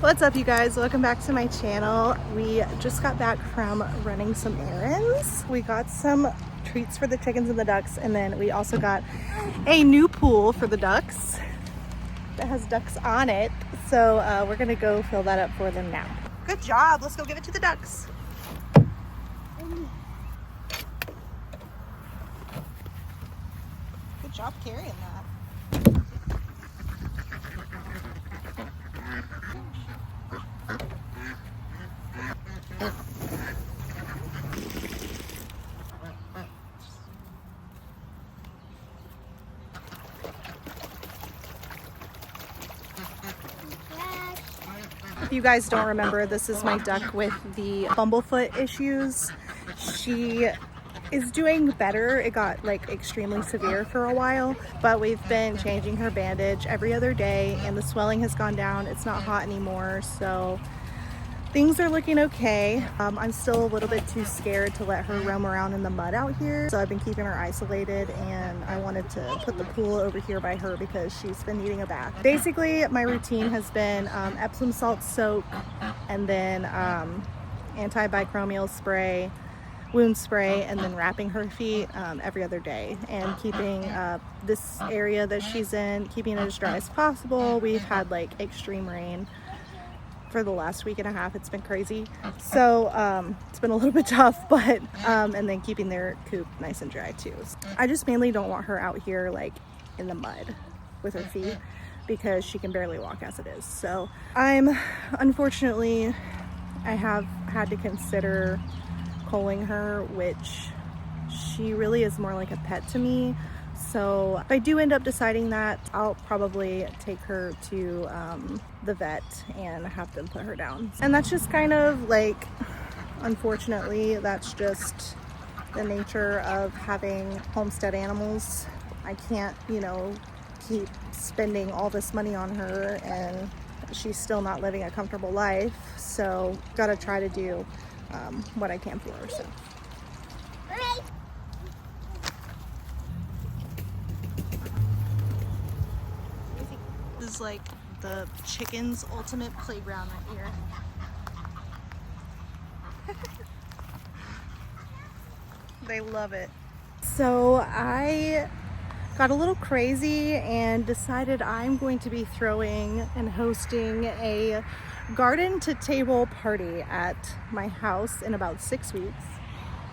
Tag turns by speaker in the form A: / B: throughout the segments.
A: What's up, you guys? Welcome back to my channel. We just got back from running some errands. We got some treats for the chickens and the ducks, and then we also got a new pool for the ducks that has ducks on it. So we're gonna go fill that up for them now. Good job. Let's go give it to the ducks. Good job carrying that. If you guys don't remember, this is my duck with the bumblefoot issues. She is doing better. It got like extremely severe for a while, but we've been changing her bandage every other day and the swelling has gone down. It's not hot anymore, so things are looking okay. I'm still a little bit too scared to let her roam around in the mud out here, so I've been keeping her isolated, and I wanted to put the pool over here by her because she's been needing a bath. Basically, my routine has been Epsom salt soak, and then antibacterial spray, wound spray, and then wrapping her feet every other day, and keeping this area that she's in, keeping it as dry as possible. We've had like extreme rain for the last week and a half. It's been crazy, so it's been a little bit tough, but and then keeping their coop nice and dry too. I just mainly don't want her out here like in the mud with her feet because she can barely walk as it is. So unfortunately I have had to consider culling her, which she really is more like a pet to me. So if I do end up deciding that, I'll probably take her to the vet and have them put her down. And that's just kind of like, unfortunately, that's just the nature of having homestead animals. I can't, keep spending all this money on her and she's still not living a comfortable life. So gotta try to do what I can for her. So. This is like the chickens' ultimate playground right here. They love it. So I got a little crazy and decided I'm going to be throwing and hosting a garden to table party at my house in about 6 weeks.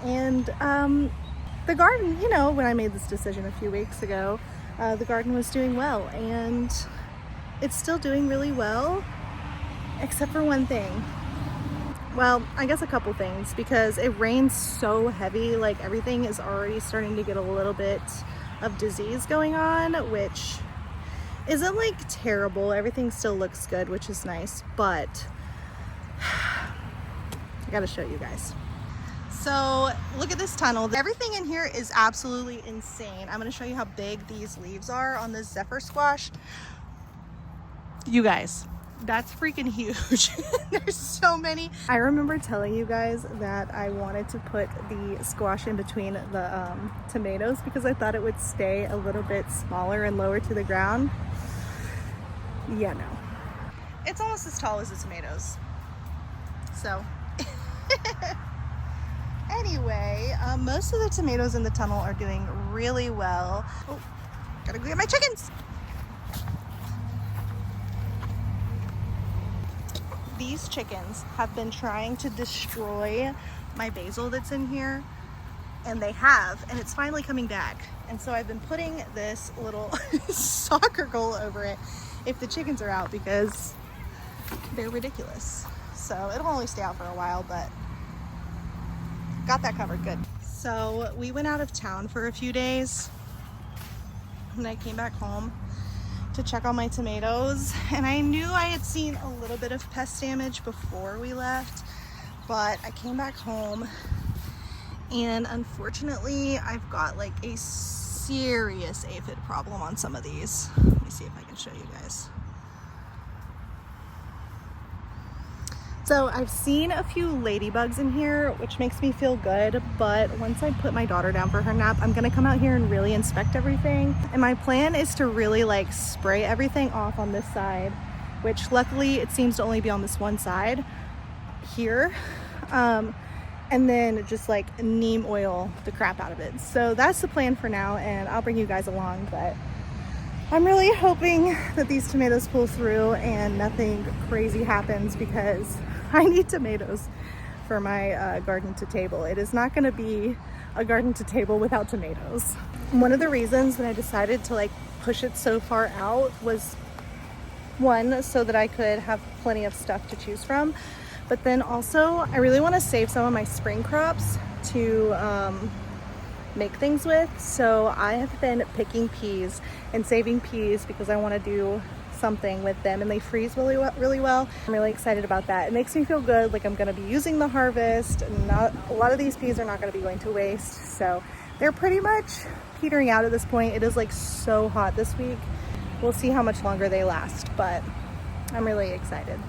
A: And the garden, when I made this decision a few weeks ago, the garden was doing well, and it's still doing really well, except for one thing. Well, I guess a couple things, because it rains so heavy, like everything is already starting to get a little bit of disease going on, which isn't like terrible. Everything still looks good, which is nice, but I gotta show you guys. So look at this tunnel. Everything in here is absolutely insane. I'm gonna show you how big these leaves are on this zephyr squash. You guys, that's freaking huge. There's so many. I remember telling you guys that I wanted to put the squash in between the tomatoes because I thought it would stay a little bit smaller and lower to the ground. Yeah, no. It's almost as tall as the tomatoes. So, anyway, most of the tomatoes in the tunnel are doing really well. Oh, gotta go get my chickens. These chickens have been trying to destroy my basil that's in here, and they have, and it's finally coming back. And so I've been putting this little soccer goal over it if the chickens are out, because they're ridiculous. So it'll only stay out for a while, but got that covered good. So we went out of town for a few days, and I came back home to check on my tomatoes, and I knew I had seen a little bit of pest damage before we left, but I came back home and unfortunately I've got like a serious aphid problem on some of these. Let me see if I can show you guys. So I've seen a few ladybugs in here, which makes me feel good, but once I put my daughter down for her nap, I'm gonna come out here and really inspect everything. And my plan is to really like spray everything off on this side which luckily it seems to only be on this one side here. And then just like neem oil the crap out of it. So that's the plan for now, and I'll bring you guys along, but I'm really hoping that these tomatoes pull through and nothing crazy happens, because I need tomatoes for my garden to table. It is not gonna be a garden to table without tomatoes. One of the reasons that I decided to like push it so far out was, one, so that I could have plenty of stuff to choose from, but then also I really want to save some of my spring crops to make things with. So I have been picking peas and saving peas because I want to do something with them, and they freeze really well. I'm really excited about that. It makes me feel good, like I'm going to be using the harvest, and not a lot of these peas are not going to be going to waste. So they're pretty much petering out at this point. It is like so hot this week. We'll see how much longer they last, but I'm really excited.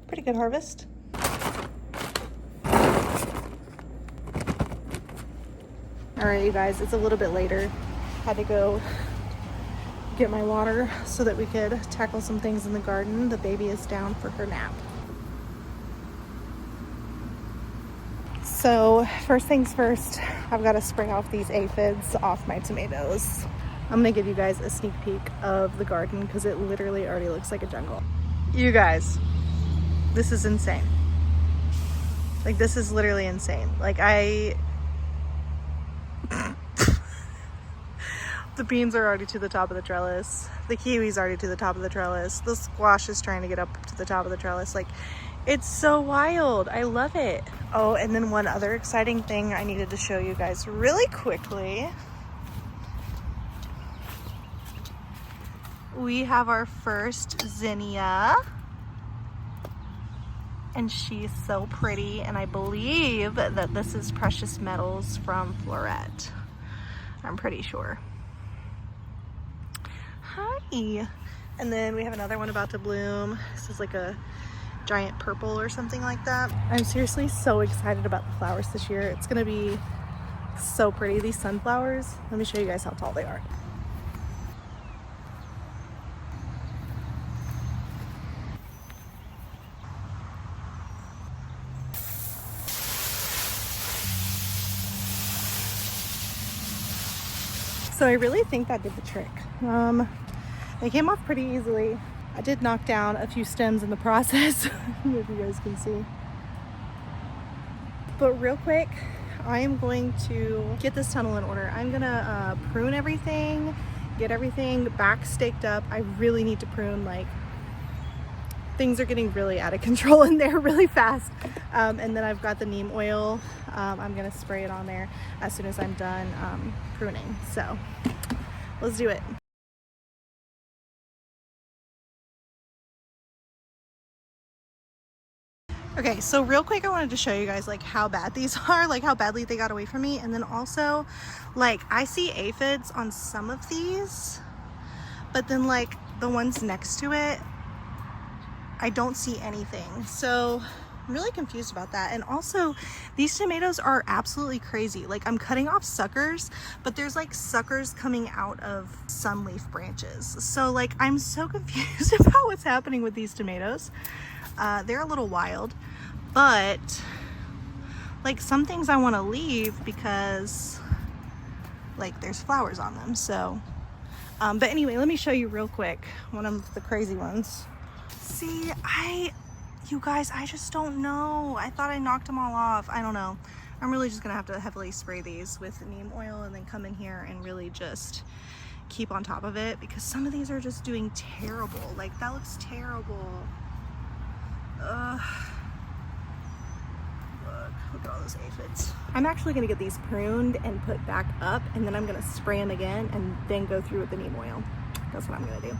A: Pretty good harvest. All right, you guys, it's a little bit later. Had to go get my water so that we could tackle some things in the garden. The baby is down for her nap. So first things first, I've got to spray off these aphids off my tomatoes. I'm gonna give you guys a sneak peek of the garden because it literally already looks like a jungle. You guys, this is insane. Like, this is literally insane. Like, the beans are already to the top of the trellis. The kiwi's already to the top of the trellis. The squash is trying to get up to the top of the trellis. Like, it's so wild. I love it. Oh, and then one other exciting thing I needed to show you guys really quickly. We have our first zinnia. And she's so pretty, and I believe that this is Precious Metals from Floret. I'm pretty sure. Hi. And then we have another one about to bloom. This is like a giant purple or something like that. I'm seriously so excited about the flowers this year. It's gonna be so pretty. These sunflowers, let me show you guys how tall they are. So I really think that did the trick. They came off pretty easily. I did knock down a few stems in the process, if you guys can see. But real quick, I am going to get this tunnel in order. I'm gonna prune everything, get everything back staked up. I really need to prune, like, things are getting really out of control in there really fast. And then I've got the neem oil. I'm gonna spray it on there as soon as I'm done pruning. So let's do it. Okay, so real quick, I wanted to show you guys like how bad these are, like how badly they got away from me. And then also, like, I see aphids on some of these, but then like the ones next to it, I don't see anything. So I'm really confused about that. And also, these tomatoes are absolutely crazy. Like, I'm cutting off suckers, but there's like suckers coming out of sunleaf branches. So like, I'm so confused about what's happening with these tomatoes. They're a little wild, but like some things I want to leave because like there's flowers on them. So, but anyway, let me show you real quick one of the crazy ones. See, you guys, I just don't know. I thought I knocked them all off. I don't know. I'm really just gonna have to heavily spray these with neem oil and then come in here and really just keep on top of it, because some of these are just doing terrible. Like, that looks terrible. Look at all those aphids. I'm actually gonna get these pruned and put back up, and then I'm gonna spray them again and then go through with the neem oil. That's what I'm gonna do.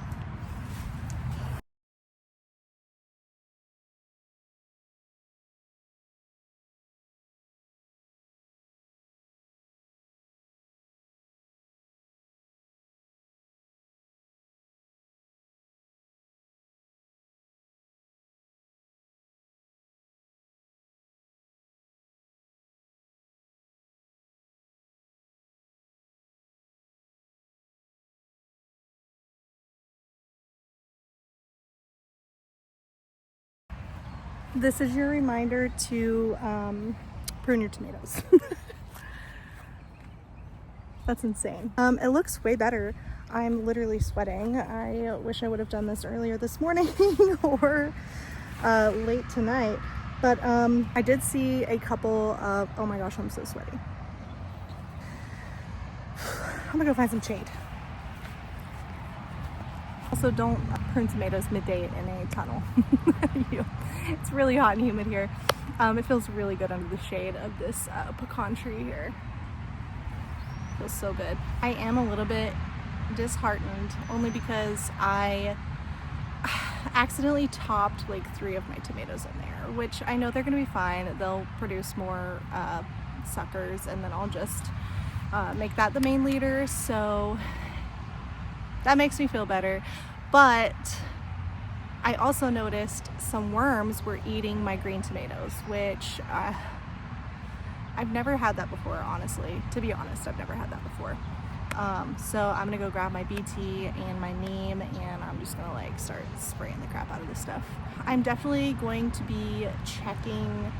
A: This is your reminder to prune your tomatoes. That's insane. It looks way better. I'm literally sweating. I wish I would have done this earlier this morning or late tonight. But I did see a couple of, oh my gosh, I'm so sweaty. I'm gonna go find some shade. Also, don't prune tomatoes midday in a tunnel. It's really hot and humid here. It feels really good under the shade of this pecan tree here. Feels so good. I am a little bit disheartened only because I accidentally topped like 3 of my tomatoes in there, which I know they're gonna be fine. They'll produce more suckers, and then I'll just make that the main leader. So that makes me feel better. But I also noticed some worms were eating my green tomatoes, which I've never had that before, honestly. To be honest, I've never had that before. So I'm gonna go grab my BT and my neem, and I'm just gonna like start spraying the crap out of this stuff. I'm definitely going to be checking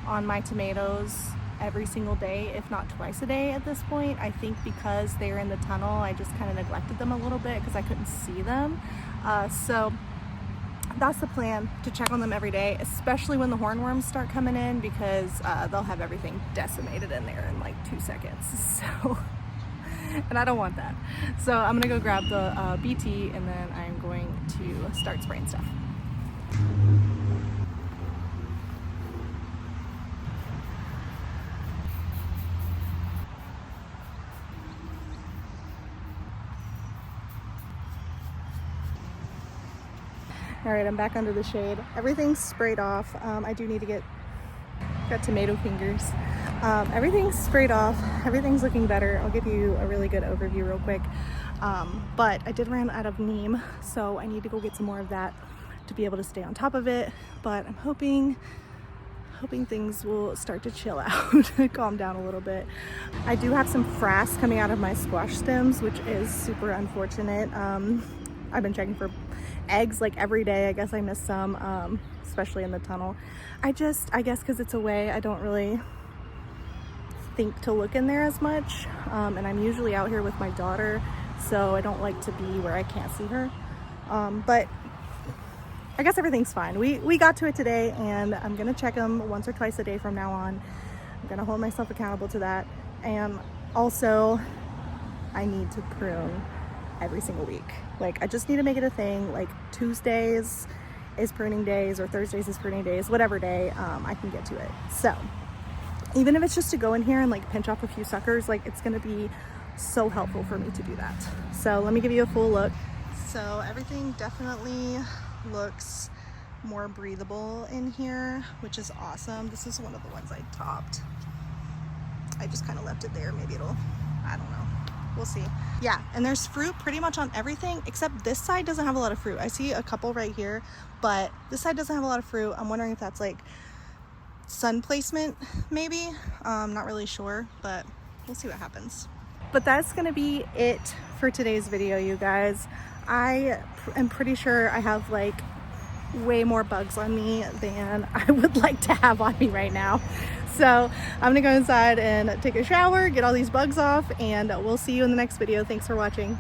A: on my tomatoes every single day, if not twice a day at this point. I think because they're in the tunnel, I just kind of neglected them a little bit because I couldn't see them. So that's the plan, to check on them every day, especially when the hornworms start coming in, because they'll have everything decimated in there in like 2 seconds. So, and I don't want that. So I'm gonna go grab the BT, and then I'm going to start spraying stuff. All right, I'm back under the shade. Everything's sprayed off. I do need to got tomato fingers. Everything's sprayed off. Everything's looking better. I'll give you a really good overview real quick. But I did run out of neem, so I need to go get some more of that to be able to stay on top of it. But I'm hoping things will start to chill out, calm down a little bit. I do have some frass coming out of my squash stems, which is super unfortunate. I've been checking for eggs like every day. I guess I missed some, especially in the tunnel. I guess because it's away, I don't really think to look in there as much. And I'm usually out here with my daughter, so I don't like to be where I can't see her. But I guess everything's fine. We got to it today, and I'm gonna check them once or twice a day from now on. I'm gonna hold myself accountable to that. And also, I need to prune every single week. Like, I just need to make it a thing. Like, Tuesdays is pruning days, or Thursdays is pruning days, whatever day I can get to it. So even if it's just to go in here and like pinch off a few suckers, like, it's gonna be so helpful for me to do that. So let me give you a full look. So everything definitely looks more breathable in here, which is awesome. This is one of the ones I topped. I just kind of left it there. Maybe it'll, I don't know. We'll see. Yeah, and there's fruit pretty much on everything, except this side doesn't have a lot of fruit. I see a couple right here, but this side doesn't have a lot of fruit. I'm wondering if that's like sun placement, maybe. Not really sure, but we'll see what happens. But that's gonna be it for today's video, you guys. I am pretty sure I have like way more bugs on me than I would like to have on me right now. So I'm gonna go inside and take a shower, get all these bugs off, and we'll see you in the next video. Thanks for watching.